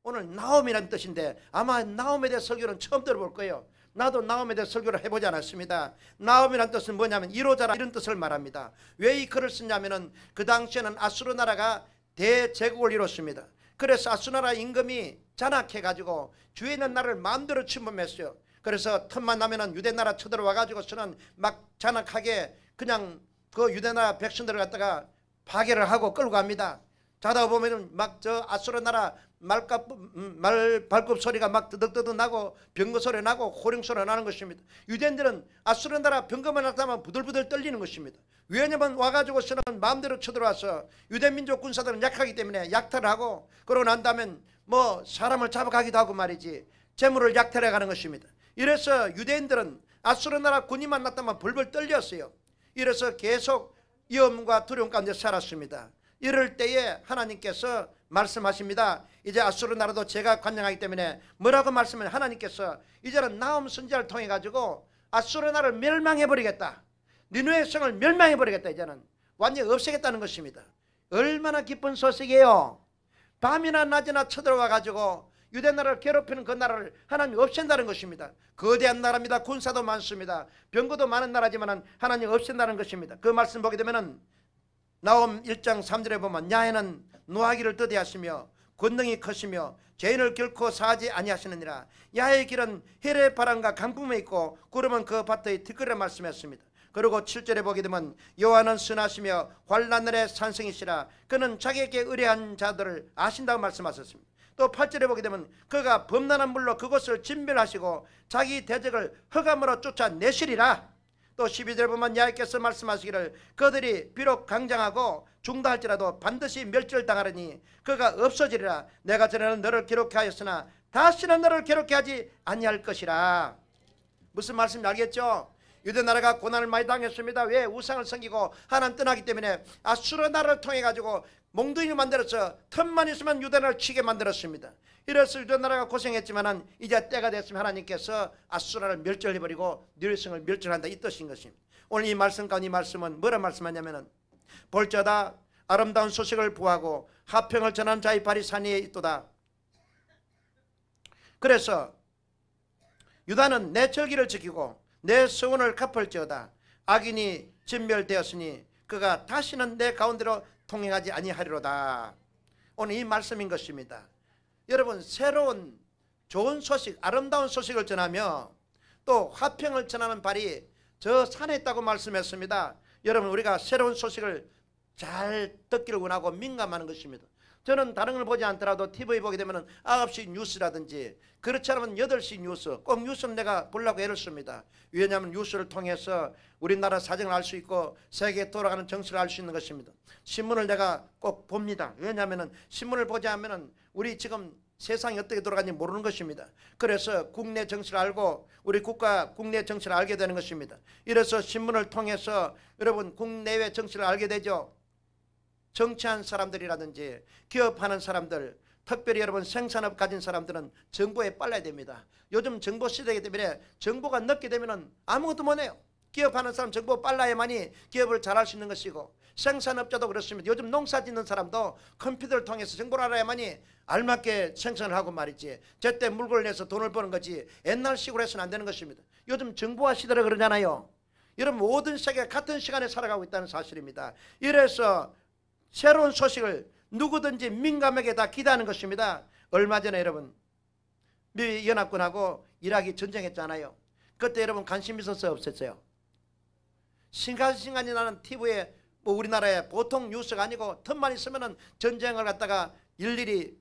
오늘 나옴이라는 뜻인데 아마 나옴에 대해 설교는 처음 들어볼 거예요. 나도 나옴에 대해 설교를 해보지 않았습니다. 나옴이라는 뜻은 뭐냐면 이로자라 이런 뜻을 말합니다. 왜 이 글을 쓰냐면은 그 당시에는 아수르 나라가 대제국을 이뤘습니다. 그래서 아수르 나라 임금이 잔악해가지고 주위에 있는 나라를 마음대로 침범했어요. 그래서 틈만 나면은 유대 나라 쳐들어와 가지고서는 막 잔악하게 그냥 그 유대 나라 백성들을 갖다가 파괴를 하고 끌고 갑니다. 자다 보면은 막 저 아수르 나라 말 발굽 소리가 막 드덕드덕 나고 병거 소리 나고 호령 소리 나는 것입니다. 유대인들은 아수르 나라 병거만 나타나면 부들부들 떨리는 것입니다. 왜냐면 와가지고서는 마음대로 쳐들어와서 유대민족 군사들은 약하기 때문에 약탈을 하고 그러고 난 다음엔 뭐 사람을 잡아가기도 하고 말이지 재물을 약탈해 가는 것입니다. 이래서 유대인들은 아수르 나라 군인만 나타나면 벌벌 떨렸어요. 이래서 계속 위험과 두려움 가운데 살았습니다. 이럴 때에 하나님께서 말씀하십니다. 이제 아수르 나라도 제가 관장하기 때문에 뭐라고 말씀을 하나님께서 이제는 나홈 선지자를 통해 가지고 아수르 나라를 멸망해버리겠다. 니느웨 성을 멸망해버리겠다. 이제는 완전히 없애겠다는 것입니다. 얼마나 기쁜 소식이에요. 밤이나 낮이나 쳐들어와 가지고 유대 나라를 괴롭히는 그 나라를 하나님이 없앤다는 것입니다. 거대한 나라입니다. 군사도 많습니다. 병거도 많은 나라지만 하나님이 없앤다는 것입니다. 그 말씀 보게 되면은 나홈 1장 3절에 보면 야훼는 노하기를 더디하시며 권능이 크시며 죄인을 결코 사하지 아니하시느니라. 야훼의 길은 해의 바람과 강풍에 있고 구름은 그 밭의 뒷거리라 말씀했습니다. 그리고 7절에 보게 되면 여호와는 선하시며 환난날의 산성이시라. 그는 자기에게 의뢰한 자들을 아신다고 말씀하셨습니다. 또 8절에 보게 되면 그가 범람한 물로 그곳을 진멸하시고 자기 대적을 흑암으로 쫓아내시리라. 또 12절 보면 야훼께서 말씀하시기를 그들이 비록 강장하고 중다할지라도 반드시 멸절당하리니 그가 없어지리라. 내가 전에는 너를 괴롭게 하였으나 다시는 너를 괴롭게 하지 아니할 것이라. 무슨 말씀인지 알겠죠? 유대 나라가 고난을 많이 당했습니다. 왜? 우상을 섬기고 하나님 떠나기 때문에 아수르 나라를 통해 가지고 몽둥이를 만들어서 틈만 있으면 유대 나라를 치게 만들었습니다. 이래서 유대 나라가 고생했지만 이제 때가 됐으면 하나님께서 아수르 나라를 멸절해버리고 니느웨성을 멸절한다 이 뜻인 것입니다. 오늘 이 말씀 가운데 이 말씀은 뭐라 말씀하냐면은 볼자다 아름다운 소식을 부하고 화평을 전하는 자의 발이 산 위에 있도다. 그래서 유다는 내 절기를 지키고 내 서원을 갚을지어다. 악인이 진멸되었으니 그가 다시는 내 가운데로 통행하지 아니하리로다. 오늘 이 말씀인 것입니다. 여러분 새로운 좋은 소식 아름다운 소식을 전하며 또 화평을 전하는 발이 저 산에 있다고 말씀했습니다. 여러분 우리가 새로운 소식을 잘 듣기를 원하고 민감하는 것입니다. 저는 다른 걸 보지 않더라도 TV 보게 되면 9시 뉴스라든지 그렇지 않으면 8시 뉴스 꼭 뉴스는 내가 보려고 애를 씁니다. 왜냐하면 뉴스를 통해서 우리나라 사정을 알 수 있고 세계에 돌아가는 정치를 알 수 있는 것입니다. 신문을 내가 꼭 봅니다. 왜냐하면 신문을 보지 않으면 우리 지금 세상이 어떻게 돌아가는지 모르는 것입니다. 그래서 국내 정치를 알고 우리 국가 국내 정치를 알게 되는 것입니다. 이래서 신문을 통해서 여러분 국내외 정치를 알게 되죠. 정치한 사람들이라든지 기업하는 사람들 특별히 여러분 생산업 가진 사람들은 정보에 빨라야 됩니다. 요즘 정보 시대이기 때문에 정보가 늦게 되면 아무것도 못해요. 기업하는 사람 정보 빨라야만이 기업을 잘할 수 있는 것이고 생산업자도 그렇습니다. 요즘 농사 짓는 사람도 컴퓨터를 통해서 정보를 알아야만이 알맞게 생산을 하고 말이지 제때 물건을 내서 돈을 버는 거지 옛날 식으로 해서는 안 되는 것입니다. 요즘 정보화 시대라 그러잖아요. 여러분 모든 세계가 같은 시간에 살아가고 있다는 사실입니다. 이래서 새로운 소식을 누구든지 민감하게 다 기대하는 것입니다. 얼마 전에 여러분 미 연합군하고 이라크 전쟁했잖아요. 그때 여러분 관심 있었어요? 없었어요? 신간신간이 나는 TV에 뭐 우리나라에 보통 뉴스가 아니고 틈만 있으면 전쟁을 갖다가 일일이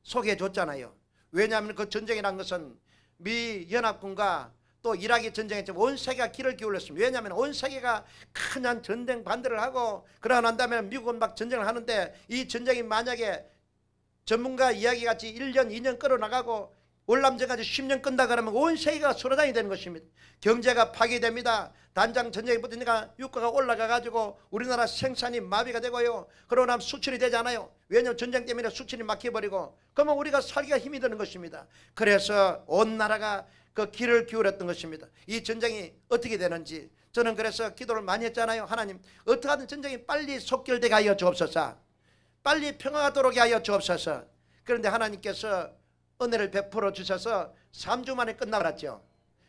소개해 줬잖아요. 왜냐하면 그 전쟁이라는 것은 미 연합군과 또 이라크 전쟁에 온 세계가 귀를 기울였습니다. 왜냐하면 온 세계가 큰 전쟁 반대를 하고 그러고 난 다음에 미국은 막 전쟁을 하는데 이 전쟁이 만약에 전문가 이야기같이 1년 2년 끌어나가고 월남전까지 10년 끈다 그러면 온 세계가 수로장이 되는 것입니다. 경제가 파괴됩니다. 단장 전쟁이 붙으니까 유가가 올라가 가지고 우리나라 생산이 마비가 되고요. 그러고 나면 수출이 되지 않아요. 왜냐하면 전쟁 때문에 수출이 막혀버리고 그러면 우리가 살기가 힘이 드는 것입니다. 그래서 온 나라가 그 귀를 기울였던 것입니다. 이 전쟁이 어떻게 되는지 저는 그래서 기도를 많이 했잖아요. 하나님 어떻게 하든 전쟁이 빨리 속결되게 하여 주옵소서. 빨리 평화가 들어오게 하여 주옵소서. 그런데 하나님께서 은혜를 베풀어 주셔서 3주 만에 끝나버렸죠.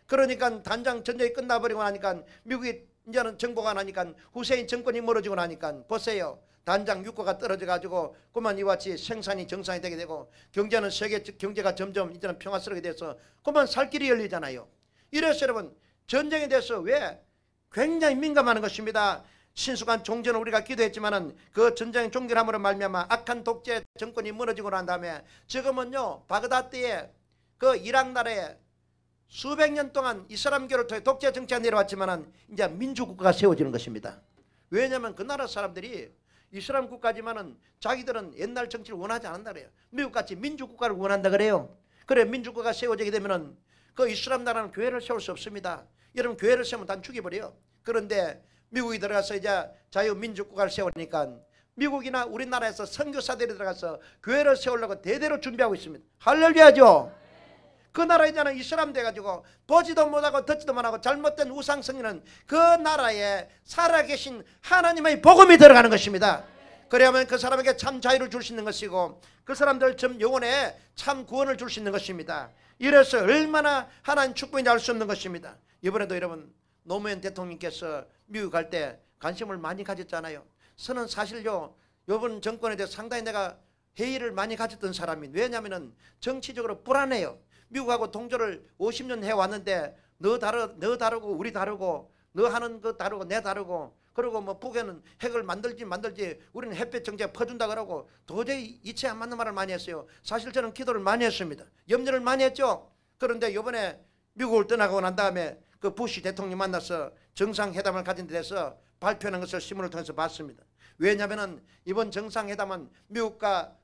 그러니까 단장 전쟁이 끝나버리고 나니까 미국이 이제는 정보가 나니까 후세인 정권이 멀어지고 나니까 보세요. 단장 유가가 떨어져 가지고 그만 이와 같이 생산이 정상이 되게 되고 경제는 세계 경제가 점점 이제는 평화스럽게 돼서 그만 살 길이 열리잖아요. 이래서 여러분 전쟁에 대해서 왜 굉장히 민감한 것입니다. 신속한 종전을 우리가 기도했지만은 그 전쟁 종결함으로 말미암아 악한 독재 정권이 무너지고 난 다음에 지금은요 바그다드에 그 이락 나라에 수백 년 동안 이슬람교를 통해 독재 정치가 내려왔지만은 이제 민주국가가 세워지는 것입니다. 왜냐하면 그 나라 사람들이 이슬람 국가지만은 자기들은 옛날 정치를 원하지 않는다 그래요. 미국같이 민주국가를 원한다 그래요. 그래 민주국가가 세워지게 되면은 그 이슬람 나라는 교회를 세울 수 없습니다. 여러분 교회를 세우면 단 죽여버려요. 그런데 미국이 들어가서 이제 자유민주국가를 세우니까 미국이나 우리나라에서 선교사들이 들어가서 교회를 세우려고 대대로 준비하고 있습니다. 할렐루야죠. 그 나라에는 이슬람 돼가지고 보지도 못하고 듣지도 못하고 잘못된 우상 성리는 그 나라에 살아계신 하나님의 복음이 들어가는 것입니다. 그래야만 그 사람에게 참 자유를 줄 수 있는 것이고 그 사람들 전 영혼에 참 구원을 줄 수 있는 것입니다. 이래서 얼마나 하나님 축복인지 알 수 없는 것입니다. 이번에도 여러분 노무현 대통령께서 미국 갈 때 관심을 많이 가졌잖아요. 저는 사실요 이번 정권에 대해서 상당히 내가 회의를 많이 가졌던 사람이 왜냐하면 정치적으로 불안해요. 미국하고 동조를 50년 해왔는데 너 다르고 우리 다르고 너 하는 거 다르고 내 다르고 그리고 뭐 북에는 핵을 만들지 우리는 햇볕 정책 퍼준다 그러고 도저히 이치 안 맞는 말을 많이 했어요. 사실 저는 기도를 많이 했습니다. 염려를 많이 했죠. 그런데 이번에 미국을 떠나고 난 다음에 그 부시 대통령 만나서 정상회담을 가진 데 대해서 발표하는 것을 신문을 통해서 봤습니다. 왜냐하면 이번 정상회담은 미국과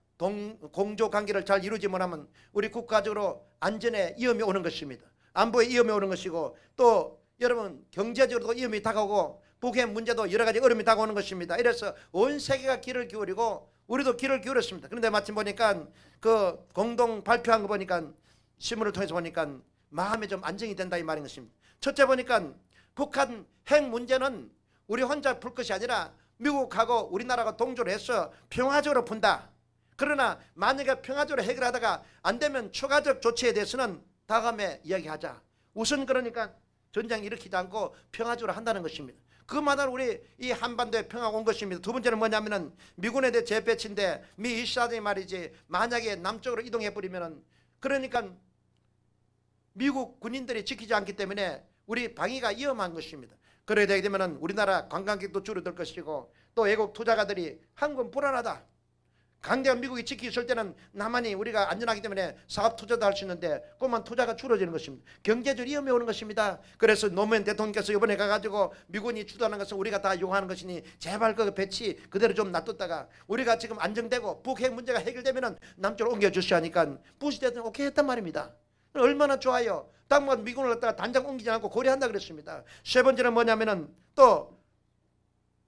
공조관계를 잘 이루지 못하면 우리 국가적으로 안전에 위험이 오는 것입니다. 안보에 위험이 오는 것이고 또 여러분 경제적으로도 위험이 다가오고 북의 문제도 여러 가지 어려움이 다가오는 것입니다. 이래서 온 세계가 귀를 기울이고 우리도 귀를 기울였습니다. 그런데 마침 보니까 그 공동 발표한 거 보니까 신문을 통해서 보니까 마음에 좀 안정이 된다 이 말인 것입니다. 첫째 보니까 북한 핵 문제는 우리 혼자 풀 것이 아니라 미국하고 우리나라가 동조를 해서 평화적으로 푼다. 그러나 만약에 평화적으로 해결하다가 안 되면 추가적 조치에 대해서는 다음에 이야기하자. 우선 그러니까 전쟁 일으키지 않고 평화적으로 한다는 것입니다. 그마다 우리 이 한반도에 평화가 온 것입니다. 두 번째는 뭐냐면은 미군에 대해 재배치인데 미 이스라엘이 말이지 만약에 남쪽으로 이동해 버리면은 그러니까 미국 군인들이 지키지 않기 때문에 우리 방위가 위험한 것입니다. 그래야 되게 되면은 우리나라 관광객도 줄어들 것이고 또 외국 투자가들이 한국은 불안하다. 강대한 미국이 지키실 때는 나만이 우리가 안전하기 때문에 사업 투자도 할 수 있는데 그만 투자가 줄어지는 것입니다. 경제적 위험이 오는 것입니다. 그래서 노무현 대통령께서 이번에 가가지고 미군이 주도하는 것은 우리가 다 요구하는 것이니 제발 그 배치 그대로 좀 놔뒀다가 우리가 지금 안정되고 북핵 문제가 해결되면은 남쪽으로 옮겨주시오 하니까 부시 대통령 오케이 했단 말입니다. 얼마나 좋아요. 당분간 미군을 갖다가 단장 옮기지 않고 고려한다 그랬습니다. 세 번째는 뭐냐면은 또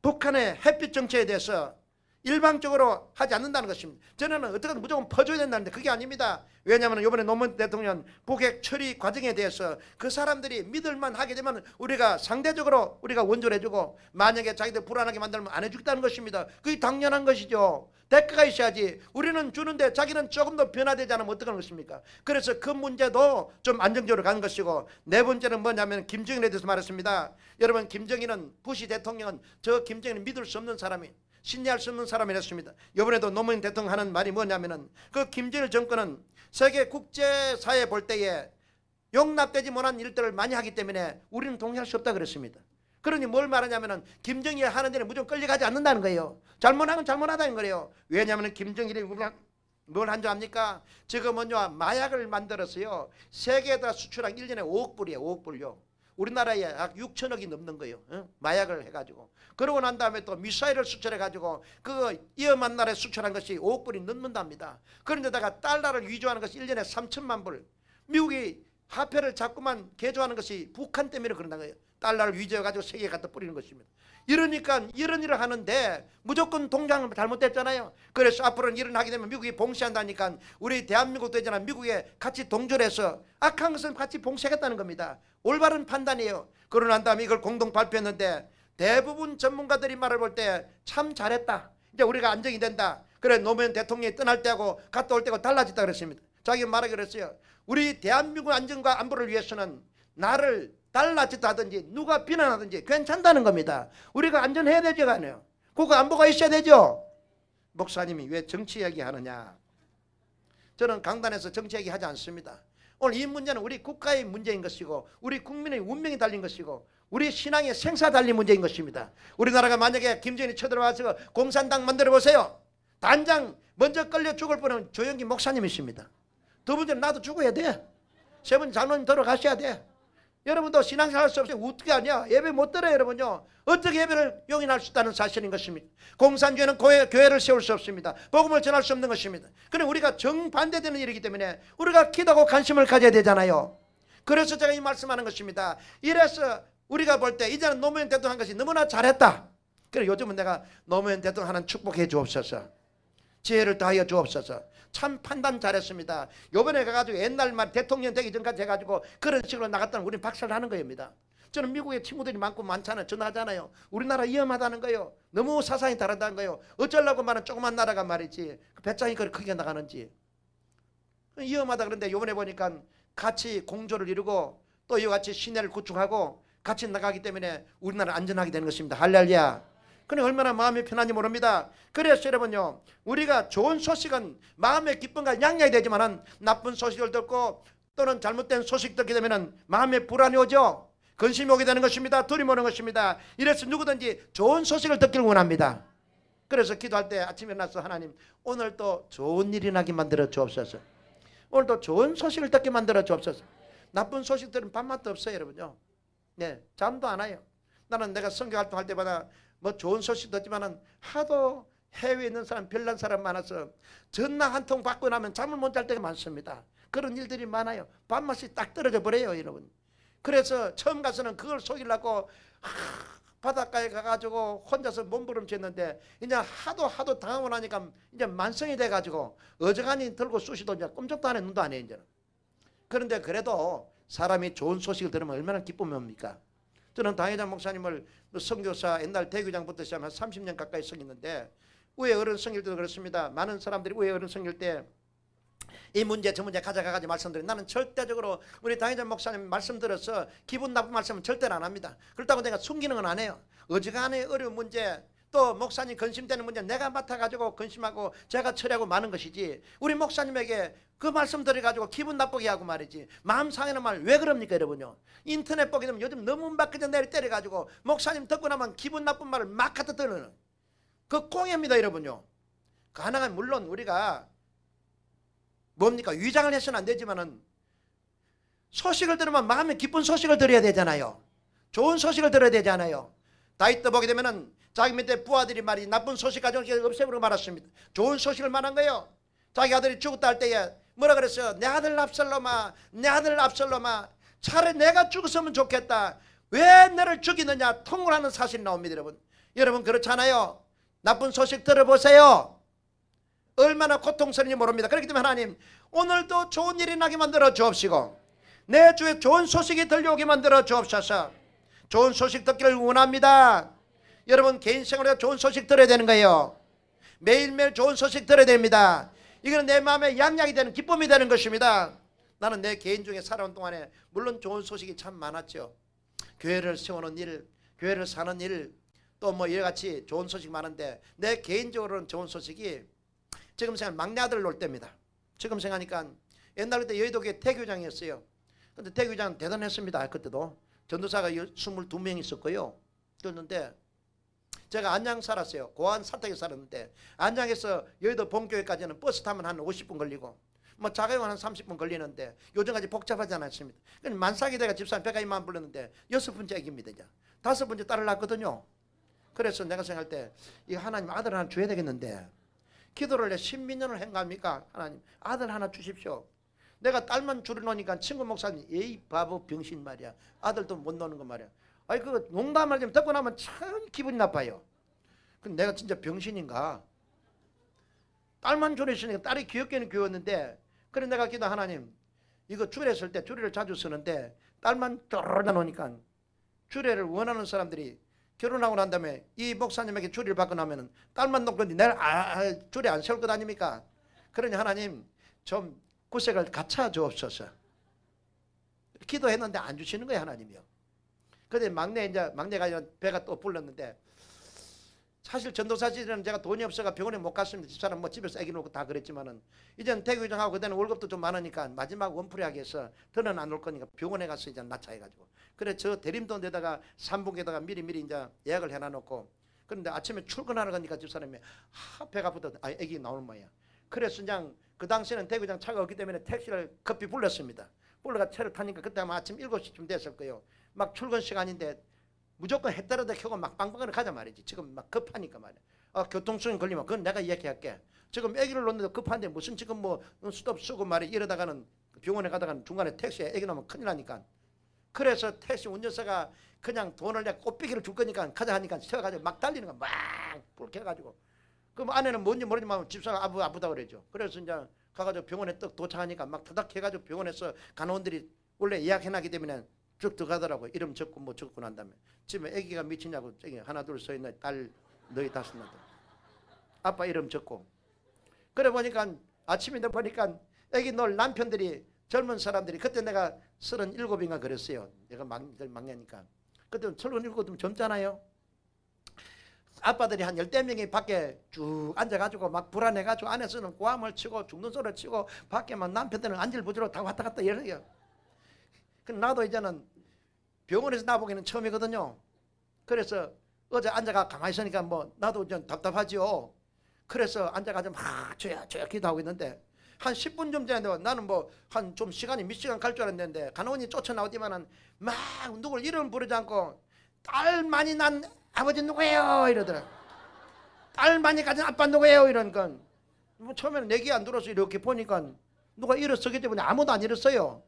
북한의 햇빛 정책에 대해서 일방적으로 하지 않는다는 것입니다. 저는 어떻게든 무조건 퍼줘야 된다는데 그게 아닙니다. 왜냐하면 이번에 노무현 대통령 북핵 처리 과정에 대해서 그 사람들이 믿을만 하게 되면 우리가 상대적으로 우리가 원조를 해주고 만약에 자기들 불안하게 만들면 안 해주겠다는 것입니다. 그게 당연한 것이죠. 대가가 있어야지. 우리는 주는데 자기는 조금 더 변화되지 않으면 어떡하는 것입니까? 그래서 그 문제도 좀 안정적으로 가는 것이고 네 번째는 뭐냐면 김정일에 대해서 말했습니다. 여러분 김정일은 부시 대통령은 저 김정일은 믿을 수 없는 사람이 신뢰할 수 없는 사람이었습니다. 이번에도 노무현 대통령 하는 말이 뭐냐면은 그 김정일 정권은 세계 국제사회에 볼 때에 용납되지 못한 일들을 많이 하기 때문에 우리는 동의할 수 없다 그랬습니다. 그러니 뭘 말하냐면은 김정일이 하는 데는 무조건 끌려가지 않는다는 거예요. 잘못하면 잘못하다는 거예요. 왜냐하면 김정일이 뭘 한 줄 압니까? 지금은요 마약을 만들었어요. 세계에다 수출한 1년에 5억 불이에요. 5억 불요. 우리나라에 약 6천억이 넘는 거예요. 마약을 해가지고. 그러고 난 다음에 또 미사일을 수출해가지고 그 위험한 나라에 수출한 것이 5억 불이 넘는답니다. 그런데다가 달러를 위조하는 것이 1년에 3천만 불. 미국이 화폐를 자꾸만 개조하는 것이 북한 때문에 그런다는 거예요. 달러를 위조해가지고 세계에 갖다 뿌리는 것입니다. 이러니까 이런 일을 하는데 무조건 동작을 잘못됐잖아요. 그래서 앞으로는 이런 하게 되면 미국이 봉쇄한다니까 우리 대한민국도 있잖아. 미국에 같이 동조해서 악한 것은 같이 봉쇄하겠다는 겁니다. 올바른 판단이에요. 그러고 난 다음에 이걸 공동 발표했는데 대부분 전문가들이 말을 볼 때 참 잘했다. 이제 우리가 안정이 된다. 그래 노무현 대통령이 떠날 때하고 갔다 올 때하고 달라졌다 그랬습니다. 자기가 말하기로 그랬어요. 우리 대한민국 안전과 안보를 위해서는 나를 달라졌다 하든지 누가 비난하든지 괜찮다는 겁니다. 우리가 안전해야 되죠. 아니에요. 그거 안보가 있어야 되죠. 목사님이 왜 정치 이야기하느냐. 저는 강단에서 정치 이야기하지 않습니다. 오늘 이 문제는 우리 국가의 문제인 것이고 우리 국민의 운명이 달린 것이고 우리 신앙의 생사 달린 문제인 것입니다. 우리나라가 만약에 김정일이 쳐들어와서 공산당 만들어 보세요. 단장 먼저 끌려 죽을 분은 조영기 목사님이십니다. 두 번째는 나도 죽어야 돼. 세 번째 장로님 들어가셔야 돼. 여러분도 신앙생활 할 수 없으면 어떻게 하냐. 예배 못 들어요. 여러분요. 어떻게 예배를 용인할 수 있다는 사실인 것입니다. 공산주의는 교회를 세울 수 없습니다. 복음을 전할 수 없는 것입니다. 그럼 우리가 정반대되는 일이기 때문에 우리가 기도하고 관심을 가져야 되잖아요. 그래서 제가 이 말씀하는 것입니다. 이래서 우리가 볼 때 이제는 노무현 대통령 한 것이 너무나 잘했다. 그래 요즘은 내가 노무현 대통령 하는 축복해 주옵소서. 지혜를 다하여 주옵소서. 참 판단 잘했습니다. 요번에 가가지고 옛날 말 대통령 되기 전까지 해가지고 그런 식으로 나갔다는 우리는 박살을 하는 겁니다. 저는 미국에 친구들이 많잖아요. 전화하잖아요. 우리나라 위험하다는 거예요. 너무 사상이 다르다는 거예요. 어쩌려고 말은 조그만 나라가 말이지 배짱이 그렇게 크게 나가는지 위험하다. 그런데 요번에 보니까 같이 공조를 이루고 또 이와 같이 시내를 구축하고 같이 나가기 때문에 우리나라 안전하게 되는 것입니다. 할렐루야. 그래 얼마나 마음이 편한지 모릅니다. 그래서 여러분요, 우리가 좋은 소식은 마음의 기쁨과 양양이 되지만 나쁜 소식을 듣고 또는 잘못된 소식 듣게 되면 마음에 불안이 오죠. 근심이 오게 되는 것입니다. 두려움이 오는 것입니다. 이래서 누구든지 좋은 소식을 듣기를 원합니다. 그래서 기도할 때 아침에 일어나서 하나님 오늘 또 좋은 일이 나게 만들어 주옵소서. 오늘 또 좋은 소식을 듣게 만들어 주옵소서. 나쁜 소식들은 밥맛도 없어요. 여러분요. 네, 잠도 안 와요. 나는 내가 선교 활동할 때마다 뭐 좋은 소식 듣지만은 하도 해외에 있는 사람 별난 사람 많아서 전화 한 통 받고 나면 잠을 못 잘 때가 많습니다. 그런 일들이 많아요. 밥맛이 딱 떨어져 버려요. 여러분. 그래서 처음 가서는 그걸 속이려고 바닷가에 가가지고 혼자서 몸부림쳤는데 이제 하도 당하고 나니까 이제 만성이 돼가지고 어지간히 들고 쑤시도 이제 꼼짝도 안 해. 눈도 안 해. 이제는. 그런데 그래도 사람이 좋은 소식을 들으면 얼마나 기쁨입니까? 저는 당회장 목사님을 선교사 옛날 대교장부터 시작하면 30년 가까이 섬겼는데 우회 어른 섬길 때도 그렇습니다. 많은 사람들이 우회 어른 섬길 때 이 문제 저 문제 가져가가지고 말씀드려. 나는 절대적으로 우리 당회장 목사님 말씀 들어서 기분 나쁜 말씀은 절대로 안 합니다. 그렇다고 내가 숨기는 건 안 해요. 어지간히 어려운 문제 또 목사님 근심되는 문제 내가 맡아가지고 근심하고 제가 처리하고 마는 것이지 우리 목사님에게 그 말씀 들어가지고 기분 나쁘게 하고 말이지 마음 상하는 말 왜 그럽니까 여러분요. 인터넷 보게 되면 요즘 너무 막 그냥 내리 때려가지고 목사님 듣고 나면 기분 나쁜 말을 막 갖다 뜨는 그 꽁입니다 여러분요. 가능한 물론 우리가 뭡니까 위장을 해서는 안 되지만은 소식을 들으면 마음에 기쁜 소식을 들어야 되잖아요. 좋은 소식을 들어야 되잖아요. 다윗도 보게 되면은 자기 밑에 부하들이 말이 나쁜 소식 가지고 없애버리고 말았습니다. 좋은 소식을 말한 거예요. 자기 아들이 죽었다 할 때에 뭐라 그랬어요? 내 아들 압살롬아, 내 아들 압살롬아, 차라리 내가 죽었으면 좋겠다. 왜 너를 죽이느냐? 통곡하는 사실이 나옵니다, 여러분. 여러분 그렇잖아요. 나쁜 소식 들어보세요. 얼마나 고통스러운지 모릅니다. 그렇기 때문에 하나님 오늘도 좋은 일이 나게 만들어 주옵시고 내 주에 좋은 소식이 들려오게 만들어 주옵소서. 좋은 소식 듣기를 원합니다. 여러분 개인 생활에 좋은 소식 들어야 되는 거예요. 매일매일 좋은 소식 들어야 됩니다. 이거는 내 마음에 양약이 되는 기쁨이 되는 것입니다. 나는 내 개인 중에 살아온 동안에 물론 좋은 소식이 참 많았죠. 교회를 세우는 일, 교회를 사는 일, 또 뭐 이같이 좋은 소식 많은데 내 개인적으로는 좋은 소식이 지금 생각 막내 아들 놀 때입니다. 지금 생각하니까 옛날 그때 여의도교회 대교장이었어요. 근데 대교장 대단했습니다. 그때도 전도사가 22명 있었고요. 그랬는데 제가 안양 살았어요. 고안 사택에 살았는데 안양에서 여의도 본교회까지는 버스 타면 한 50분 걸리고 뭐 자가용 한 30분 걸리는데 요즘까지 복잡하지 않았습니다. 만삭이 돼가 집사람 100가지만 불렀는데 6번째 애기입니다. 이제 5번째 딸을 낳았거든요. 그래서 내가 생각할 때 이거 하나님 아들 하나 줘야 되겠는데 기도를 해 10년을 행갑니까? 하나님 아들 하나 주십시오. 내가 딸만 줄여놓으니까 친구 목사님 에이 바보 병신 말이야. 아들도 못 노는 거 말이야. 아니 그거 농담을 좀 듣고 나면 참 기분이 나빠요. 근데 내가 진짜 병신인가? 딸만 줄였으니까 딸이 귀엽게는 귀여웠는데 그래 내가 기도 하나님 이거 주례 쓸 때 주례를 자주 쓰는데 딸만 쪼르르 놓으니까 주례를 원하는 사람들이 결혼하고 난 다음에 이 목사님에게 주리를 받고 나면은 딸만 놓고는 내일 주리 안 세울 것 아닙니까? 그러니 하나님 좀 구색을 갖춰 주옵소서. 기도했는데 안 주시는 거예요, 하나님이요. 그런데 막내가 배가 또 불렀는데, 사실 전도사 시절에는 제가 돈이 없어가 병원에 못 갔습니다. 집사람 뭐 집에서 애기 놓고 다 그랬지만은, 이제는 대구장하고 그때는 월급도 좀 많으니까 마지막 원풀이하게 해서 더는 안 올 거니까 병원에 가서 이제 낙차해가지고, 그래 저 대림동 데다가 삼봉에다가 미리 이제 예약을 해놔놓고, 그런데 아침에 출근하러 가니까 집사람이 배가 아프다, 애기 나오는 모양이야. 그래서 그냥 그 당시에는 대구장 차가 없기 때문에 택시를 급히 불렀습니다. 불러가 차를 타니까 그때 아마 아침 7시쯤 됐을 거예요. 막 출근 시간인데 무조건 해 떨어져 켜고 막 빵빵하러 가자 말이지. 지금 막 급하니까 말이야. 교통수행 걸리면 그건 내가 얘기할게. 지금 아기를 놓는데 급한데 무슨 지금 뭐 스톱 쓰고 말이야. 이러다가는 병원에 가다가는 중간에 택시에 아기 나면 큰일 나니까. 그래서 택시 운전사가 그냥 돈을 내가 꽃배기를 줄 거니까 가자 하니까 세워가지고 막 달리는 거야. 막 불 켜가지고. 그럼 안에는 뭔지 모르지만 집사가 아프다 그러죠. 그래서 이제 가가지고 병원에 딱 도착하니까 막 타닥 해가지고 병원에서 간호원들이 원래 예약해놨기 때문에 쭉 들어가더라고요. 이름 적고 뭐 적고 난 다음에 집에 아기가 미치냐고 저기 하나 둘 서 있는 딸 너희 다섯 명 아빠 이름 적고. 그래 보니까 아침인데 보니까 아기 놀 남편들이 젊은 사람들이, 그때 내가 37인가 그랬어요. 내가 막내니까. 그때 37은 젊잖아요. 아빠들이 한 10명이 밖에 쭉 앉아가지고 막 불안해가지고 안에서는 고함을 치고 죽는 소리를 치고 밖에 막 남편들은 안절부절로 다 왔다 갔다 이러요. 나도 이제는 병원에서 나보기는 처음이거든요. 그래서 어제 앉아가 가만히 있으니까 뭐 나도 좀 답답하지요. 그래서 앉아가지고 막 줘야 기도하고 있는데 한 10분 좀 전에 나는 뭐 한 좀 시간이 몇 시간 갈 줄 알았는데 간호원이 쫓아나오지만은 막 누굴 이름 부르지 않고 딸 많이 난 아버지 누구예요? 이러더라. 딸 많이 가진 아빠 누구예요? 이러니까 뭐 처음에는 내기 안 들어서 이렇게 보니까 누가 일어서기 때문에 아무도 안 일었어요.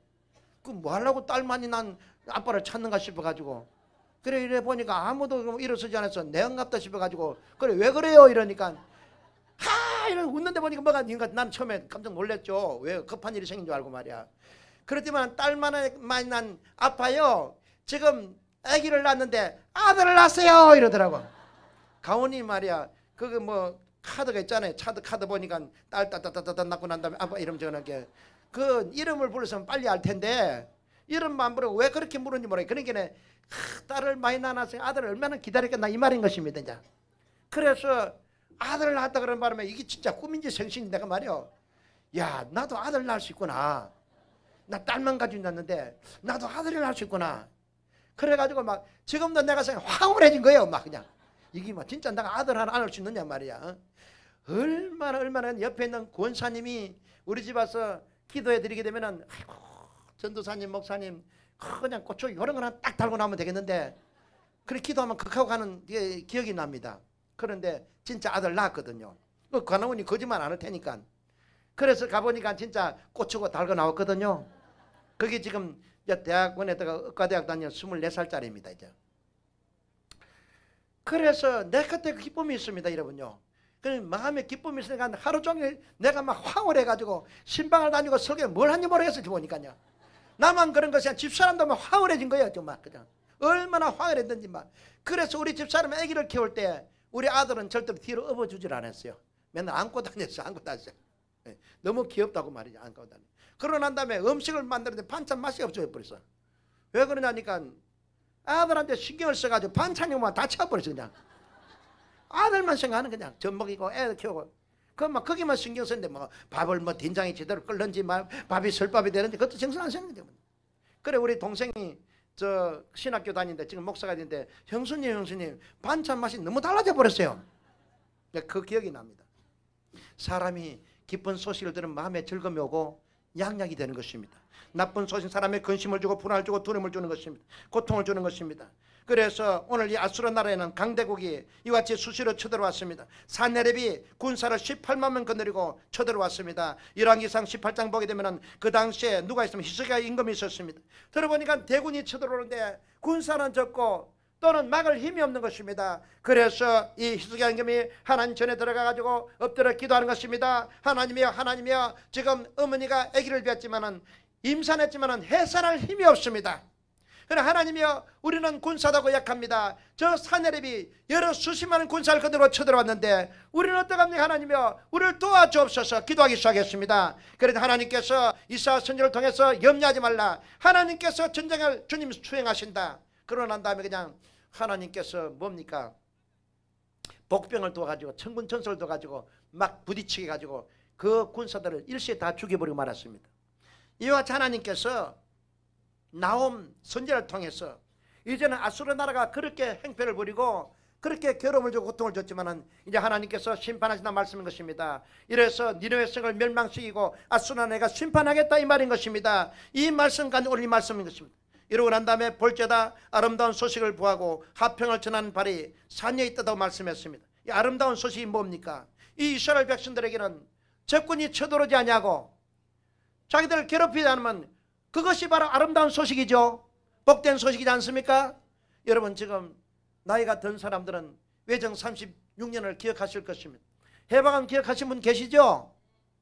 그 뭐 하려고 딸 많이 난 아빠를 찾는가 싶어가지고, 그래 이래 보니까 아무도 일어서지 않아서 내언갑다 싶어가지고, 그래 왜 그래요? 이러니까 이러 웃는데 보니까 뭐가 아닌가. 난 처음에 깜짝 놀랐죠. 왜 급한 일이 생긴 줄 알고 말이야. 그렇지만 딸 많이 난 아빠요, 지금 아기를 낳았는데 아들을 낳았어요 이러더라고. 가온이 말이야 그거 뭐 카드가 있잖아요. 카드 보니까 딸 따따따따 낳고 난 다음에 아빠 이름 적어놓게, 그 이름을 불렀으면 빨리 알 텐데 이름만 안 부르고 왜 그렇게 물었는지 모르겠어. 그러니까 딸을 많이 낳았으니 아들을 얼마나 기다렸겠나 이 말인 것입니다. 이제 그래서 아들을 낳았다 그런 바람에 이게 진짜 꿈인지 생신이 내가 말이야, 야 나도 아들 낳을 수 있구나. 나 딸만 가지고 낳는데 나도 아들을 낳을 수 있구나. 그래가지고 막 지금도 내가 생각 황홀해진 거예요. 막 그냥 이게 막 진짜 내가 아들 하나 안을 수 있느냐 말이야. 얼마나 옆에 있는 권사님이 우리 집 와서 기도해 드리게 되면은 아이고 전도사님 목사님 그냥 고추 이런 거 하나 딱 달고 나면 되겠는데, 그래 기도하면 극하고 가는 기억이 납니다. 그런데 진짜 아들 낳았거든요. 그 간호원이 거짓말 안 할 테니까. 그래서 가보니까 진짜 고추고 달고 나왔거든요. 그게 지금 대학원에다가 의과대학 다니는 24살짜리입니다 이제. 그래서 내 그때 기쁨이 있습니다 여러분요. 그 마음에 기쁨이 있으니까 하루 종일 내가 막 황홀해가지고 신방을 다니고 설교 뭘 하는지 모르겠어. 보니까요 나만 그런 것이 아니라 집사람도 막 황홀해진 거예요. 정말 그냥 얼마나 황홀했는지 막. 그래서 우리 집사람 아기를 키울 때 우리 아들은 절대로 뒤로 업어주질 않았어요. 맨날 안고 다녔어요. 너무 귀엽다고 말이죠. 안고 다니. 그러고 난 다음에 음식을 만드는데 반찬 맛이 없어져 버렸어. 왜 그러냐니까 아들한테 신경을 써가지고 반찬이만 다 채워버렸어. 그냥 아들만 생각하는 그냥 젖 먹이고 애들 키우고 그만 거기만 신경 쓰는데 뭐 밥을 뭐 된장이 제대로 끓는지 밥이 설밥이 되는지 그것도 정신 안 생각인데. 그래 우리 동생이 저 신학교 다니는데 지금 목사가 되는데 형수님 반찬 맛이 너무 달라져 버렸어요. 그 기억이 납니다. 사람이 기쁜 소식을 들은 마음에 즐거움이 오고 양약이 되는 것입니다. 나쁜 소식 사람의 근심을 주고 불안을 주고 두려움을 주는 것입니다. 고통을 주는 것입니다. 그래서 오늘 이 아수르 나라에는 강대국이 이와 같이 수시로 쳐들어왔습니다. 사네립이 군사를 18만 명 거느리고 쳐들어왔습니다. 열왕기상 18장 보게 되면 그 당시에 누가 있으면 히스기야 임금이 있었습니다. 들어보니까 대군이 쳐들어오는데 군사는 적고 또는 막을 힘이 없는 것입니다. 그래서 이 히스기야 임금이 하나님 전에 들어가 가지고 엎드려 기도하는 것입니다. 하나님이여 지금 어머니가 아기를 낳았지만은 임산했지만은 해산할 힘이 없습니다. 그러나 하나님이여, 우리는 군사도 고약합니다. 저 사내립이 여러 수십만 군사를 그대로 쳐들어왔는데 우리는 어떡합니까? 하나님이여, 우리를 도와주옵소서. 기도하기 시작했습니다. 그래도 하나님께서 이사야 선지자를 통해서 염려하지 말라. 하나님께서 전쟁을 주님 수행하신다. 그러고 난 다음에 그냥 하나님께서 뭡니까? 복병을 둬가지고 천군 천사를 둬가지고 막 부딪히게 가지고 그 군사들을 일시에 다 죽여버리고 말았습니다. 이와 같이 하나님께서 나홈 선지자를 통해서 이제는 아수르 나라가 그렇게 행패를 부리고 그렇게 괴로움을 주고 고통을 줬지만은 이제 하나님께서 심판하신다는 말씀인 것입니다. 이래서 니느웨 성을 멸망시키고 아수르 나라가 심판하겠다 이 말인 것입니다. 이 말씀 가지고 오늘 이 말씀인 것입니다. 이러고 난 다음에 볼지어다 아름다운 소식을 보하고 화평을 전하는 발이 산에 있다고 말씀했습니다. 이 아름다운 소식이 뭡니까? 이 이스라엘 백성들에게는 적군이 쳐들어오지 않냐고 자기들을 괴롭히지 않으면 그것이 바로 아름다운 소식이죠. 복된 소식이지 않습니까? 여러분, 지금 나이가 든 사람들은 외정 36년을 기억하실 것입니다. 해방은 기억하신 분 계시죠?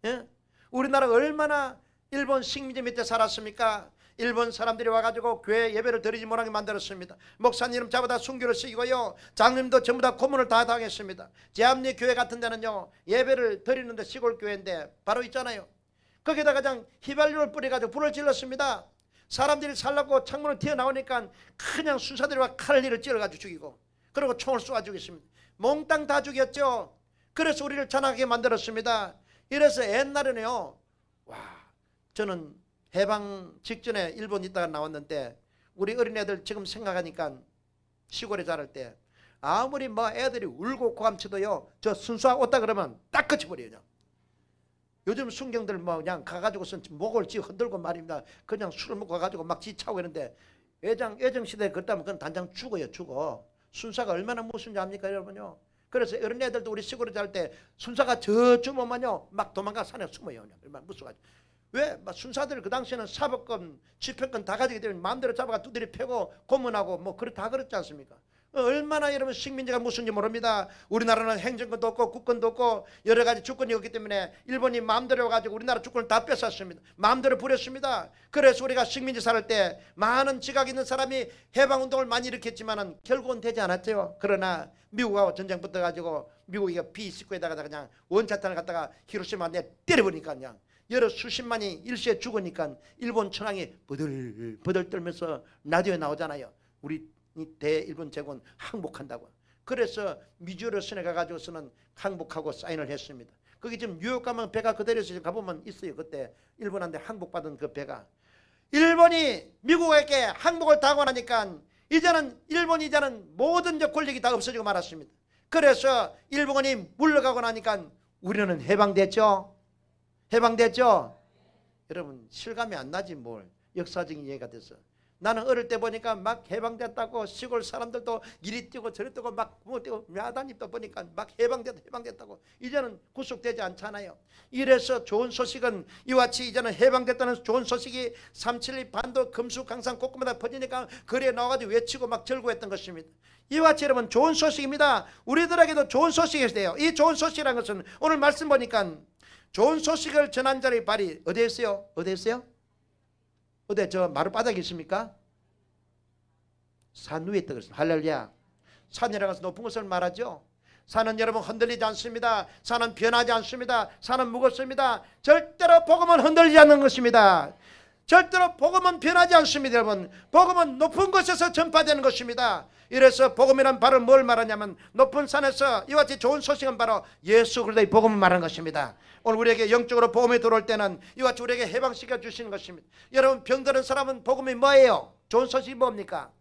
예? 우리나라 얼마나 일본 식민지 밑에 살았습니까? 일본 사람들이 와가지고 교회 예배를 드리지 못하게 만들었습니다. 목사님 잡아다 순교를 시키고요, 장님도 전부 다 고문을 다 당했습니다. 제암리 교회 같은 데는요, 예배를 드리는데 시골 교회인데 바로 있잖아요. 거기다가 그냥 휘발유를 뿌려가지고 불을 질렀습니다. 사람들이 살라고 창문을 튀어나오니까 그냥 순사들이 칼을 찔러가지고 죽이고, 그리고 총을 쏘아 죽였습니다. 몽땅 다 죽였죠. 그래서 우리를 잔악하게 만들었습니다. 이래서 옛날에는요, 와, 저는 해방 직전에 일본 있다가 나왔는데 우리 어린애들 지금 생각하니까 시골에 자랄 때 아무리 뭐 애들이 울고 고함쳐도요, 저 순수하 왔다 그러면 딱 그쳐버려요. 요즘 순경들 뭐 그냥 가가지고선 목을 쥐 흔들고 말입니다. 그냥 술을 먹고 가가지고 막 지차고 이러는데 애정시대에 그랬다면 그건 단장 죽어요. 죽어. 순사가 얼마나 무슨지 압니까 여러분요? 그래서 어린애들도 우리 시골에 잘 때 순사가 저쯤 오면요 막 도망가 산에 숨어요. 얼마나 무서워가지고. 왜? 막 순사들 그 당시에는 사법권, 집회권 다 가지게 되면 마음대로 잡아가 두드리 패고 고문하고 뭐 다 그렇지 않습니까? 얼마나 여러분 식민지가 무슨지 모릅니다. 우리나라는 행정권도 없고 국권도 없고 여러 가지 주권이 없기 때문에 일본이 마음대로 가지고 우리나라 주권을 다 뺏었습니다. 마음대로 부렸습니다. 그래서 우리가 식민지 살 때 많은 지각 있는 사람이 해방운동을 많이 일으켰지만은 결국은 되지 않았죠. 그러나 미국하고 전쟁 붙어가지고 미국이 B-19에다가 그냥 원자탄을 갖다가 히로시마 내 때려버리니까 그냥 여러 수십만이 일시에 죽으니까 일본 천황이 버들버들 떨면서 라디오에 나오잖아요. 우리 대일본 제국은 항복한다고. 그래서 미주로선에 가가지고서는 항복하고 사인을 했습니다. 거기 지금 뉴욕 가면 배가 그대로 지금 가보면 있어요. 그때 일본한테 항복받은 그 배가. 일본이 미국에게 항복을 당하고 나니까 이제는 일본이 이제는 모든 권력이 다 없어지고 말았습니다. 그래서 일본이 물러가고 나니까 우리는 해방됐죠. 해방됐죠. 여러분 실감이 안 나지 뭘. 역사적인 얘기가 돼서. 나는 어릴 때 보니까 막 해방됐다고 시골 사람들도 이리 뛰고 저리 뛰고 막 부모 뛰고 야단입도 보니까 막 해방됐다고. 이제는 구속되지 않잖아요. 이래서 좋은 소식은 이와 같이 이제는 해방됐다는 좋은 소식이 372 반도 금수 강산 곳곳마다 퍼지니까 거리에 나와가지고 외치고 막 절구했던 것입니다. 이와 같이 여러분 좋은 소식입니다. 우리들에게도 좋은 소식이 있어요. 이 좋은 소식이라는 것은 오늘 말씀 보니까 좋은 소식을 전한 자의 발이 어디에 있어요? 어디에 있어요? 어디 저 마룻바닥에 있습니까? 산 위에 있다 그랬습니다. 할렐루야. 산이라는 것은 높은 것을 말하죠. 산은 여러분 흔들리지 않습니다. 산은 변하지 않습니다. 산은 무겁습니다. 절대로 복음은 흔들리지 않는 것입니다. 절대로 복음은 변하지 않습니다. 여러분 복음은 높은 곳에서 전파되는 것입니다. 이래서 복음이란 바로 뭘 말하냐면 높은 산에서 이와 같이 좋은 소식은 바로 예수 그리스도의 복음을 말하는 것입니다. 오늘 우리에게 영적으로 복음이 들어올 때는 이와 같이 우리에게 해방시켜 주시는 것입니다. 여러분 병드는 사람은 복음이 뭐예요? 좋은 소식이 뭡니까?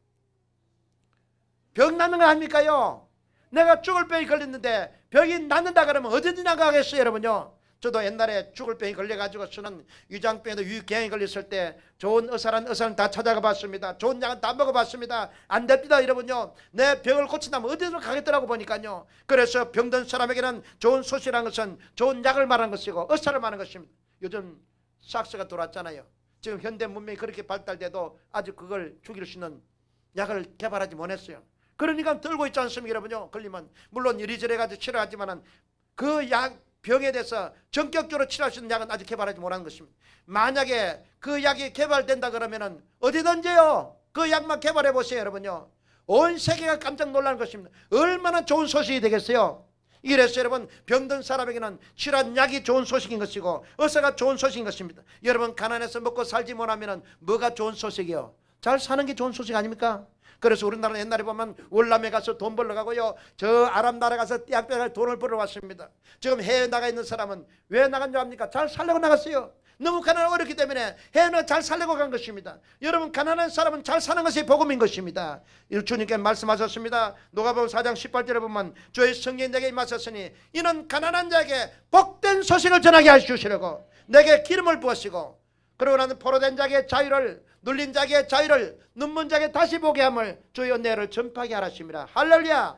병 낫는 거 아닙니까요? 내가 죽을 병이 걸렸는데 병이 낫는다 그러면 어디든지 나가겠어요 여러분요. 저도 옛날에 죽을 병이 걸려가지고 저는 위장병에도 위궤양이 걸렸을 때 좋은 의사는 다 찾아가 봤습니다. 좋은 약은 다 먹어봤습니다. 안 됩니다 여러분요. 내 병을 고친다면 어디로 가겠더라고 보니까요. 그래서 병든 사람에게는 좋은 소식이라는 것은 좋은 약을 말하는 것이고 의사를 말하는 것입니다. 요즘 삭스가 돌았잖아요. 지금 현대 문명이 그렇게 발달돼도 아직 그걸 죽일 수 있는 약을 개발하지 못했어요. 그러니까 들고 있지 않습니까 여러분요. 걸리면 물론 이리저리 가지고 치료하지만은 그 약 병에 대해서 전격적으로 치료할 수 있는 약은 아직 개발하지 못한 것입니다. 만약에 그 약이 개발된다 그러면은 어디든지요 그 약만 개발해 보세요 여러분요. 온 세계가 깜짝 놀라는 것입니다. 얼마나 좋은 소식이 되겠어요. 이래서 여러분 병든 사람에게는 치료한 약이 좋은 소식인 것이고 의사가 좋은 소식인 것입니다. 여러분 가난해서 먹고 살지 못하면 뭐가 좋은 소식이요? 잘 사는 게 좋은 소식 아닙니까? 그래서 우리나라는 옛날에 보면 월남에 가서 돈 벌러 가고요, 저 아랍 나라 가서 떼약빼약 돈을 벌어 왔습니다. 지금 해외에 나가 있는 사람은 왜 나간 줄 압니까? 잘 살려고 나갔어요. 너무 가난하고 어렵기 때문에 해외는 잘 살려고 간 것입니다. 여러분 가난한 사람은 잘 사는 것이 복음인 것입니다. 주님께 말씀하셨습니다. 누가복음 4장 18절에 보면 주의 성령이 내게 임하셨으니 이는 가난한 자에게 복된 소식을 전하게 하시려고 내게 기름을 부으시고 그러고 나는 포로된 자에게 자유를, 눌린 자에게 자유를, 눈먼 자에게 다시 보게 함을 주의 은혜를 전파하게 하십니다. 할렐루야.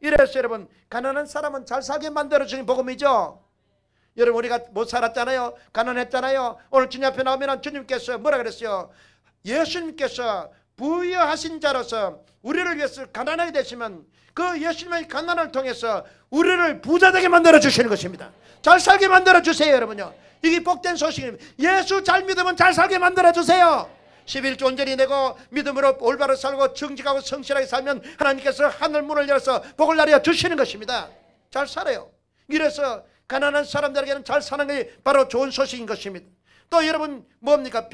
이래서 여러분 가난한 사람은 잘 살게 만들어주는 복음이죠. 여러분 우리가 못 살았잖아요. 가난했잖아요. 오늘 주님 앞에 나오면 주님께서 뭐라 그랬어요? 예수님께서 부유하신 자로서 우리를 위해서 가난하게 되시면 그 예수님의 가난을 통해서 우리를 부자되게 만들어 주시는 것입니다. 잘 살게 만들어 주세요 여러분요. 이게 복된 소식입니다. 예수 잘 믿으면 잘 살게 만들어 주세요. 11조 온전히 내고 믿음으로 올바로 살고 정직하고 성실하게 살면 하나님께서 하늘 문을 열어서 복을 나려 주시는 것입니다. 잘 살아요. 이래서 가난한 사람들에게는 잘 사는 게 바로 좋은 소식인 것입니다. 또 여러분 뭡니까?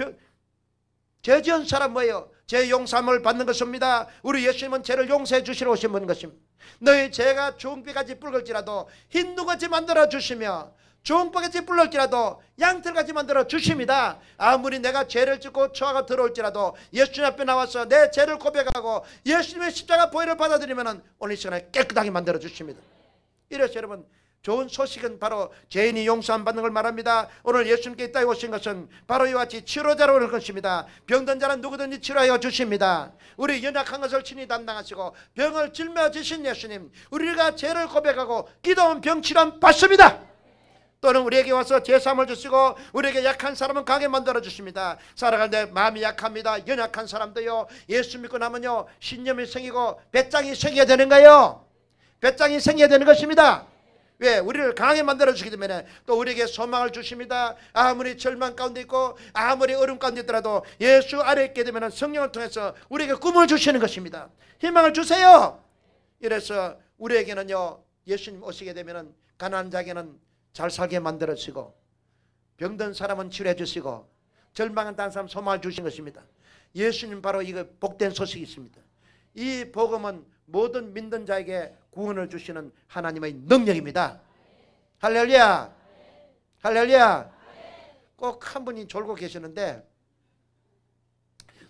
죄 지은 사람 뭐예요? 죄 용서함을 받는 것입니다. 우리 예수님은 죄를 용서해 주시러 오신 분 것입니다. 너희 죄가 중비같이 붉을지라도 흰두같이 만들어 주시며 중보같이 붉을지라도 양털같이 만들어 주십니다. 아무리 내가 죄를 짓고 처하가 들어올지라도 예수님 앞에 나와서 내 죄를 고백하고 예수님의 십자가 보혈을 받아들이면 오늘 이 시간에 깨끗하게 만들어 주십니다. 이래서 여러분 좋은 소식은 바로 죄인이 용서함 받는 걸 말합니다. 오늘 예수님께 이 땅에 오신 것은 바로 이와 같이 치료자로 오는 것입니다. 병든 자는 누구든지 치료하여 주십니다. 우리 연약한 것을 친히 담당하시고 병을 짊어지신 예수님, 우리가 죄를 고백하고 기도하면 병 치료함 받습니다. 또는 우리에게 와서 제삼을 주시고 우리에게 약한 사람은 강하게 만들어 주십니다. 살아갈 때 마음이 약합니다. 연약한 사람도요, 예수 믿고 나면요 신념이 생기고 배짱이 생겨야 되는 거예요. 배짱이 생겨야 되는 것입니다. 왜? 우리를 강하게 만들어주기 때문에 또 우리에게 소망을 주십니다. 아무리 절망 가운데 있고 아무리 어려움 가운데 있더라도 예수 아래에 있게 되면 성령을 통해서 우리에게 꿈을 주시는 것입니다. 희망을 주세요. 이래서 우리에게는요 예수님 오시게 되면 가난한 자에게는 잘 살게 만들어주시고 병든 사람은 치료해 주시고 절망한 다른 사람 소망을 주신 것입니다. 예수님 바로 이거 복된 소식이 있습니다. 이 복음은 모든 믿는 자에게 구원을 주시는 하나님의 능력입니다. 할렐루야. 할렐루야. 꼭 한 분이 졸고 계시는데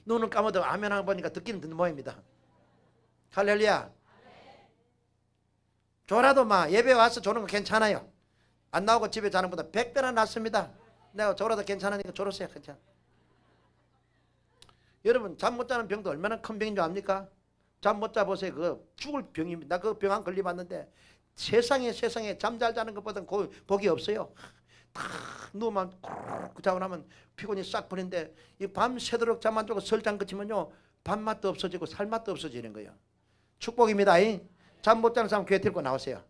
눈을 감아도 아멘 한 번이니까 듣기는 듣는 모양입니다. 할렐루야. 졸아도 막 예배 와서 조는 거 괜찮아요. 안 나오고 집에 자는 것보다 100배나 낫습니다. 내가 졸아도 괜찮으니까 졸으세요. 괜찮아. 여러분 잠 못 자는 병도 얼마나 큰 병인 줄 압니까? 잠 못 자 보세요. 그거 죽을 병입니다. 나 그 병 안 걸려봤는데 세상에 잠 잘 자는 것보다 복이 없어요. 다 누우면 자고 나면 피곤이 싹 풀린데 이 밤 새도록 잠 안 자고 설장 그치면요 밥맛도 없어지고 살맛도 없어지는 거예요. 축복입니다. 잠 못 자는 사람 교회 데리고 나오세요.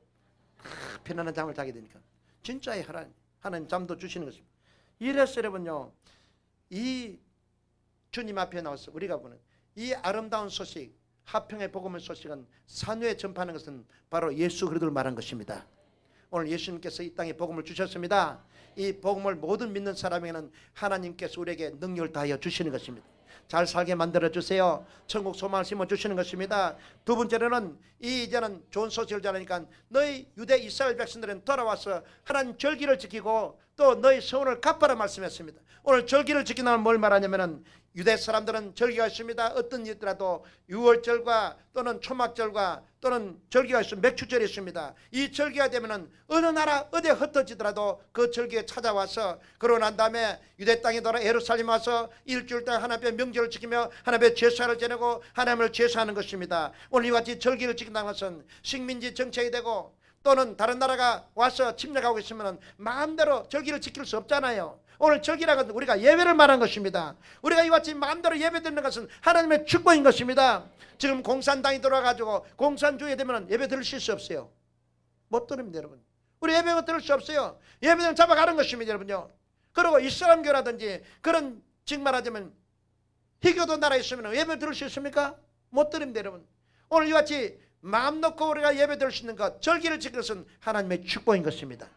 편안한 잠을 자게 되니까 진짜의 하나님 잠도 주시는 것입니다. 이래서 여러분요 이 주님 앞에 나와서 우리가 보는 이 아름다운 소식, 화평의 복음의 소식은 산후에 전파하는 것은 바로 예수 그리스도를 말한 것입니다. 오늘 예수님께서 이 땅에 복음을 주셨습니다. 이 복음을 모든 믿는 사람에게는 하나님께서 우리에게 능력을 다하여 주시는 것입니다. 잘 살게 만들어 주세요. 천국 소망을 심어 주시는 것입니다. 두 번째로는 이제는 좋은 소식을 전하니까 너희 유대 이스라엘 백성들은 돌아와서 하나님 절기를 지키고 또 너희 서원을 갚아라 말씀했습니다. 오늘 절기를 지킨다면 뭘 말하냐면은 유대 사람들은 절기가 있습니다. 어떤 일이라도 유월절과 또는 초막절과 또는 절기가 있습니다. 맥추절이 있습니다. 이 절기가 되면은 어느 나라 어디에 흩어지더라도 그 절기에 찾아와서 그러고 난 다음에 유대 땅에 돌아 예루살렘 와서 일주일 동안 하나님의 명절을 지키며 하나님의 제사를 지내고 하나님을 제사하는 것입니다. 오늘 이와 같이 절기를 지킨다는 것은 식민지 정책이 되고 또는 다른 나라가 와서 침략하고 있으면 마음대로 절기를 지킬 수 없잖아요. 오늘 절기라는 것은 우리가 예배를 말한 것입니다. 우리가 이와 같이 마음대로 예배드리는 것은 하나님의 축복인 것입니다. 지금 공산당이 들어와가지고 공산주의에 되면 예배 드릴 수 없어요. 못 드립니다 여러분. 우리 예배 드릴 수 없어요. 예배는 잡아가는 것입니다 여러분요. 그리고 이슬람교라든지 그런 즉 말하자면 희교도 나라에 있으면 예배 드릴 수 있습니까? 못 드립니다. 여러분, 오늘 이같이 마음 놓고 우리가 예배 드릴 수 있는 것, 절기를 지키는 것은 하나님의 축복인 것입니다.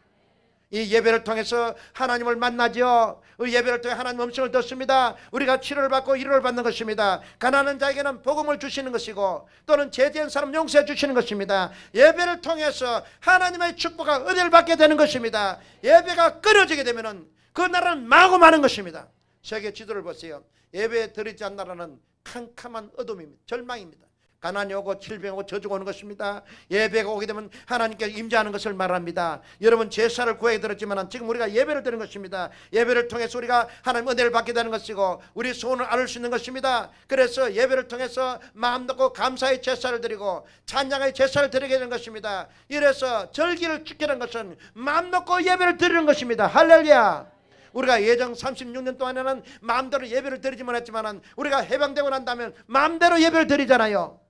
이 예배를 통해서 하나님을 만나죠. 이 예배를 통해 하나님 음성을 듣습니다. 우리가 치료를 받고 위로를 받는 것입니다. 가난한 자에게는 복음을 주시는 것이고 또는 죄지은 사람 용서해 주시는 것입니다. 예배를 통해서 하나님의 축복과 은혜를 받게 되는 것입니다. 예배가 끊어지게 되면 그 나라는 마구 마는 것입니다. 세계 지도를 보세요. 예배 드리지 않는 나라는 캄캄한 어둠입니다. 절망입니다. 가난이 오고 질병이 오고 저주가 오는 것입니다. 예배가 오게 되면 하나님께 임재하는 것을 말합니다. 여러분, 제사를 구하게 들었지만 지금 우리가 예배를 드리는 것입니다. 예배를 통해서 우리가 하나님 은혜를 받게 되는 것이고 우리 소원을 앓을 수 있는 것입니다. 그래서 예배를 통해서 마음 놓고 감사의 제사를 드리고 찬양의 제사를 드리게 되는 것입니다. 이래서 절기를 지키는 것은 마음 놓고 예배를 드리는 것입니다. 할렐루야. 우리가 예정 36년 동안에는 마음대로 예배를 드리지만 했지만 우리가 해방되고 난 다음에 마음대로 예배를 드리잖아요.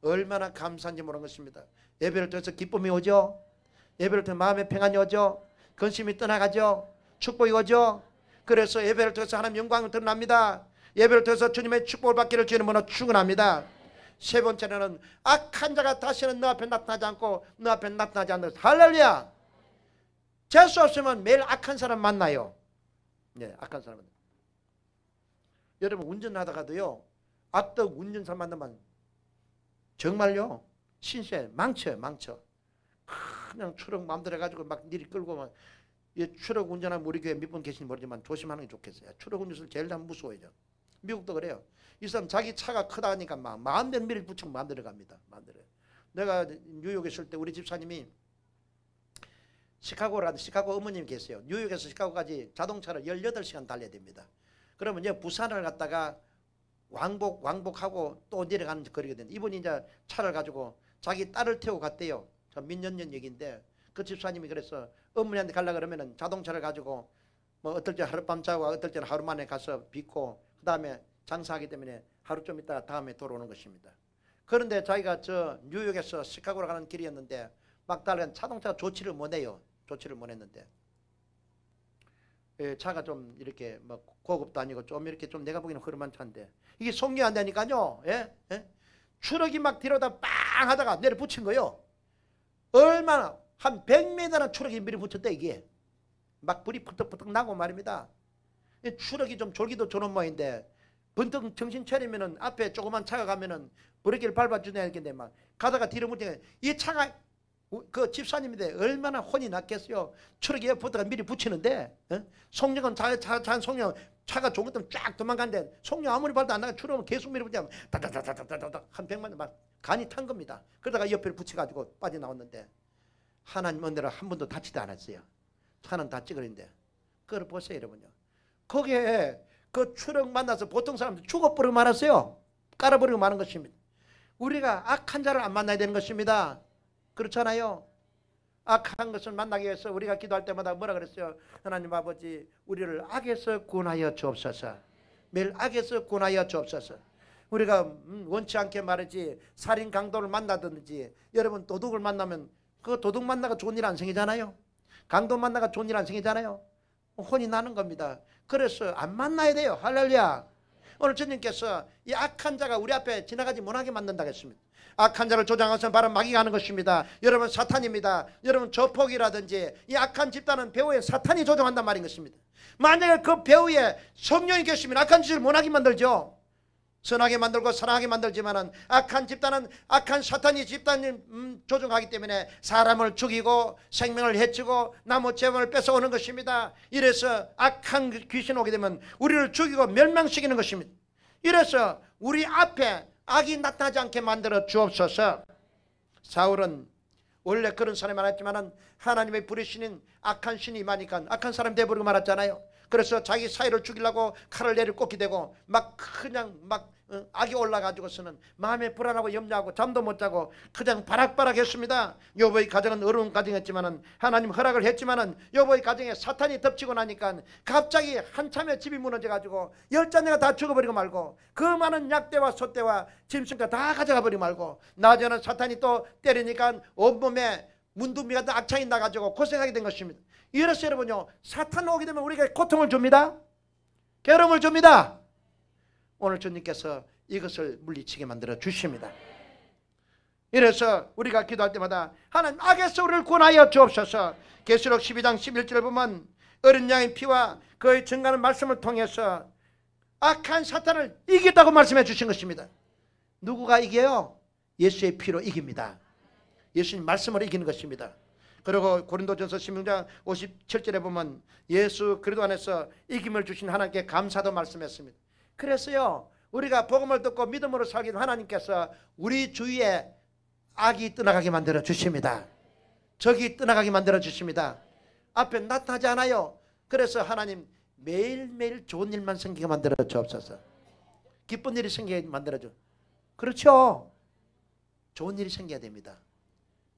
얼마나 감사한지 모르는 것입니다. 예배를 통해서 기쁨이 오죠. 예배를 통해 마음의 평안이 오죠. 근심이 떠나가죠. 축복이 오죠. 그래서 예배를 통해서 하나님 영광을 드러납니다. 예배를 통해서 주님의 축복을 받기를 주는 번호 축원합니다. 세 번째는 악한 자가 다시는 너 앞에 나타나지 않고 너 앞에 나타나지 않는 것. 할렐루야. 재수 없으면 매일 악한 사람 만나요. 네, 악한 사람. 여러분, 운전하다가도요, 악덕 운전사 만나면 정말요, 신세 망쳐요. 망쳐. 그냥 추럭 마음대로 해가지고 막 니리 끌고 막, 추럭 운전하면 우리 교회 몇 분 계신지 모르지만 조심하는 게 좋겠어요. 추럭 운전을 제일 다 무서워해요. 미국도 그래요. 이 사람 자기 차가 크다 하니까 막 마음대로 미리 붙이고 마음대로 갑니다. 마음대로. 내가 뉴욕에 있을 때 우리 집사님이 시카고 어머님이 계세요. 뉴욕에서 시카고까지 자동차를 18시간 달려야 됩니다. 그러면 이제 부산을 갔다가 왕복하고 또 내려가는 거리거든요. 이분이 이제 차를 가지고 자기 딸을 태우고 갔대요. 저 몇 년 전 얘기인데 그 집사님이 그래서 어머니한테 가려고 그러면은 자동차를 가지고 뭐 어떨 때 하룻밤 자고 어떨 때는 하루 만에 가서 빚고 그 다음에 장사하기 때문에 하루 좀 있다가 다음에 돌아오는 것입니다. 그런데 자기가 저 뉴욕에서 시카고로 가는 길이었는데 막다른 자동차가 조치를 못해요. 조치를 못했는데 차가 좀 이렇게 뭐 고급도 아니고 좀 이렇게 좀 내가 보기에는 흐름한 차인데 이게 속력이 안 되니까요. 예? 추럭이 막 뒤로다 빵 하다가 내려 붙인 거요. 얼마나 한 100m나 추럭이 미리 붙였대. 이게 막 불이 푸떡푸떡 나고 말입니다. 이 추럭이 좀 졸기도 좋은 모양인데 번뜩 정신 차리면은 앞에 조그만 차가 가면은 브레이크를 밟아주냐 했는데 막 가다가 뒤로 붙이니까 이 차가 그 집사님인데 얼마나 혼이 났겠어요. 추럭이 옆에다가 미리 붙이는데 속력은 자 속력 차가 좋은 것도 쫙 도망가는데 속력 아무리 봐도 안 나가. 추럭은 계속 미리 붙이면 다다다다다다다 한 100만 막 간이 탄 겁니다. 그러다가 옆에 붙여가지고 빠져나왔는데 하나님 은혜로 한 번도 다치지 않았어요. 차는 다 찌그린데 그걸 보세요 여러분요. 거기에 그 추럭 만나서 보통 사람들 죽어버리고 말았어요. 깔아버리고 마는 것입니다. 우리가 악한 자를 안 만나야 되는 것입니다. 그렇잖아요. 악한 것을 만나기 위해서 우리가 기도할 때마다 뭐라 그랬어요? 하나님 아버지, 우리를 악에서 구원하여 주옵소서. 매일 악에서 구원하여 주옵소서. 우리가 원치 않게 말이지 살인 강도를 만나든지 여러분 도둑을 만나면 그 도둑 만나가 좋은 일 안 생기잖아요. 강도 만나가 좋은 일 안 생기잖아요. 혼이 나는 겁니다. 그래서 안 만나야 돼요. 할렐루야. 오늘 주님께서 이 악한 자가 우리 앞에 지나가지 못하게 만든다고 했습니다. 악한 자를 조장한 것은 바로 마귀가 하는 것입니다. 여러분 사탄입니다. 여러분 조폭이라든지 이 악한 집단은 배후에 사탄이 조종한단 말인 것입니다. 만약에 그 배후에 성령이 계시면 악한 짓을 못하게 만들죠. 선하게 만들고 사랑하게 만들지만은 악한 집단은 악한 사탄이 집단을 조종하기 때문에 사람을 죽이고 생명을 해치고 나무 재물을 뺏어오는 것입니다. 이래서 악한 귀신 오게 되면 우리를 죽이고 멸망시키는 것입니다. 이래서 우리 앞에 악이 나타나지 않게 만들어 주옵소서. 사울은 원래 그런 사람이 많았지만은 하나님의 부르시는 악한 신이 많으니까 악한 사람 돼버리고 말았잖아요. 그래서 자기 사이를 죽이려고 칼을 내려 꽂게 되고 막 그냥 막 악이 올라가지고서는 마음에 불안하고 염려하고 잠도 못 자고 그냥 바락바락 했습니다. 여보의 가정은 어려운 가정이었지만은 하나님 허락을 했지만은 여보의 가정에 사탄이 덮치고 나니까 갑자기 한참에 집이 무너져가지고 10자녀가 다 죽어버리고 말고 그 많은 약대와 소대와 짐승과 다 가져가 버리고 말고 나중에는 사탄이 또 때리니까 온몸에 문둥비가 다 악창이 나가지고 고생하게 된 것입니다. 이래서 여러분요, 사탄 오게 되면 우리에게 고통을 줍니다. 괴로움을 줍니다. 오늘 주님께서 이것을 물리치게 만들어 주십니다. 이래서 우리가 기도할 때마다 하나님 악에서 우리를 구원하여 주옵소서. 계시록 12장 11절을 보면 어린 양의 피와 그의 증거하는 말씀을 통해서 악한 사탄을 이기다고 말씀해 주신 것입니다. 누구가 이겨요? 예수의 피로 이깁니다. 예수님 말씀으로 이기는 것입니다. 그리고 고린도전서 16장 57절에 보면 예수 그리스도 안에서 이김을 주신 하나님께 감사도 말씀했습니다. 그래서요, 우리가 복음을 듣고 믿음으로 살기도 하나님께서 우리 주위에 악이 떠나가게 만들어 주십니다. 적이 떠나가게 만들어 주십니다. 앞에 나타나지 않아요. 그래서 하나님 매일매일 좋은 일만 생기게 만들어 주옵소서. 기쁜 일이 생기게 만들어 줘. 그렇죠. 좋은 일이 생겨야 됩니다.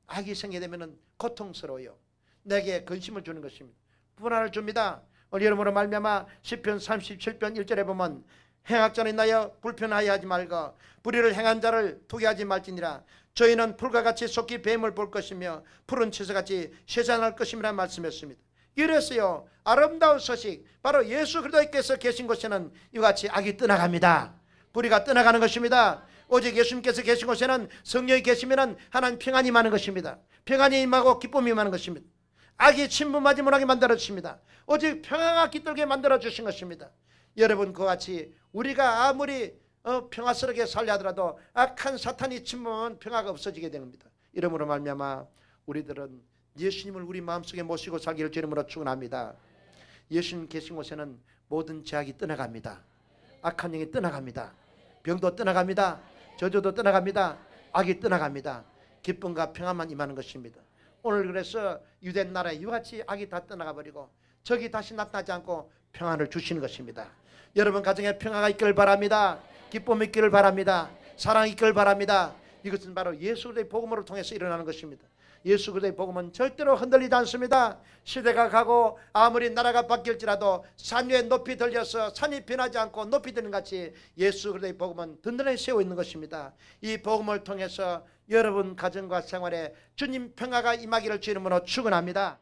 악이 생기게 되면 고통스러워요. 내게 근심을 주는 것입니다. 불안을 줍니다. 오늘 여러분으로 말미암아 시편 37편 1절에 보면 행악자는 인하여 불편하여 하지 말고 불의를 행한 자를 투기하지 말지니라. 저희는 풀과 같이 속히 뱀을 볼 것이며 푸른 치새같이 쇠잔할 것임이라 말씀했습니다. 이래서요, 아름다운 소식, 바로 예수 그리스도께서 계신 곳에는 이와 같이 악이 떠나갑니다. 불의가 떠나가는 것입니다. 오직 예수님께서 계신 곳에는 성령이 계시면 하나님 평안이 임하는 것입니다. 평안이 임하고 기쁨이 임하는 것입니다. 악이 침범하지 못하게 만들어 주십니다. 오직 평화가 깃들게 만들어 주신 것입니다. 여러분, 그와 같이 우리가 아무리 평화스럽게 살려 하더라도 악한 사탄이 침범하면 평화가 없어지게 됩니다. 이러므로 말미암아 우리들은 예수님을 우리 마음속에 모시고 살기를 주님으로 축원합니다. 예수님 계신 곳에는 모든 죄악이 떠나갑니다. 악한 영이 떠나갑니다. 병도 떠나갑니다. 저주도 떠나갑니다. 악이 떠나갑니다. 기쁨과 평안만 임하는 것입니다. 오늘 그래서 유대 나라에 이같이 악이 다 떠나가 버리고 적이 다시 나타나지 않고 평안을 주시는 것입니다. 여러분 가정에 평화가 있기를 바랍니다. 기쁨이 있기를 바랍니다. 사랑이 있기를 바랍니다. 이것은 바로 예수 그리스도의 복음으로 통해서 일어나는 것입니다. 예수 그리스도의 복음은 절대로 흔들리지 않습니다. 시대가 가고 아무리 나라가 바뀔지라도 산 위에 높이 들려서 산이 변하지 않고 높이 드는 같이 예수 그리스도의 복음은 든든하게 세워 있는 것입니다. 이 복음을 통해서 여러분 가정과 생활에 주님 평화가 임하기를 주님으로 축원합니다.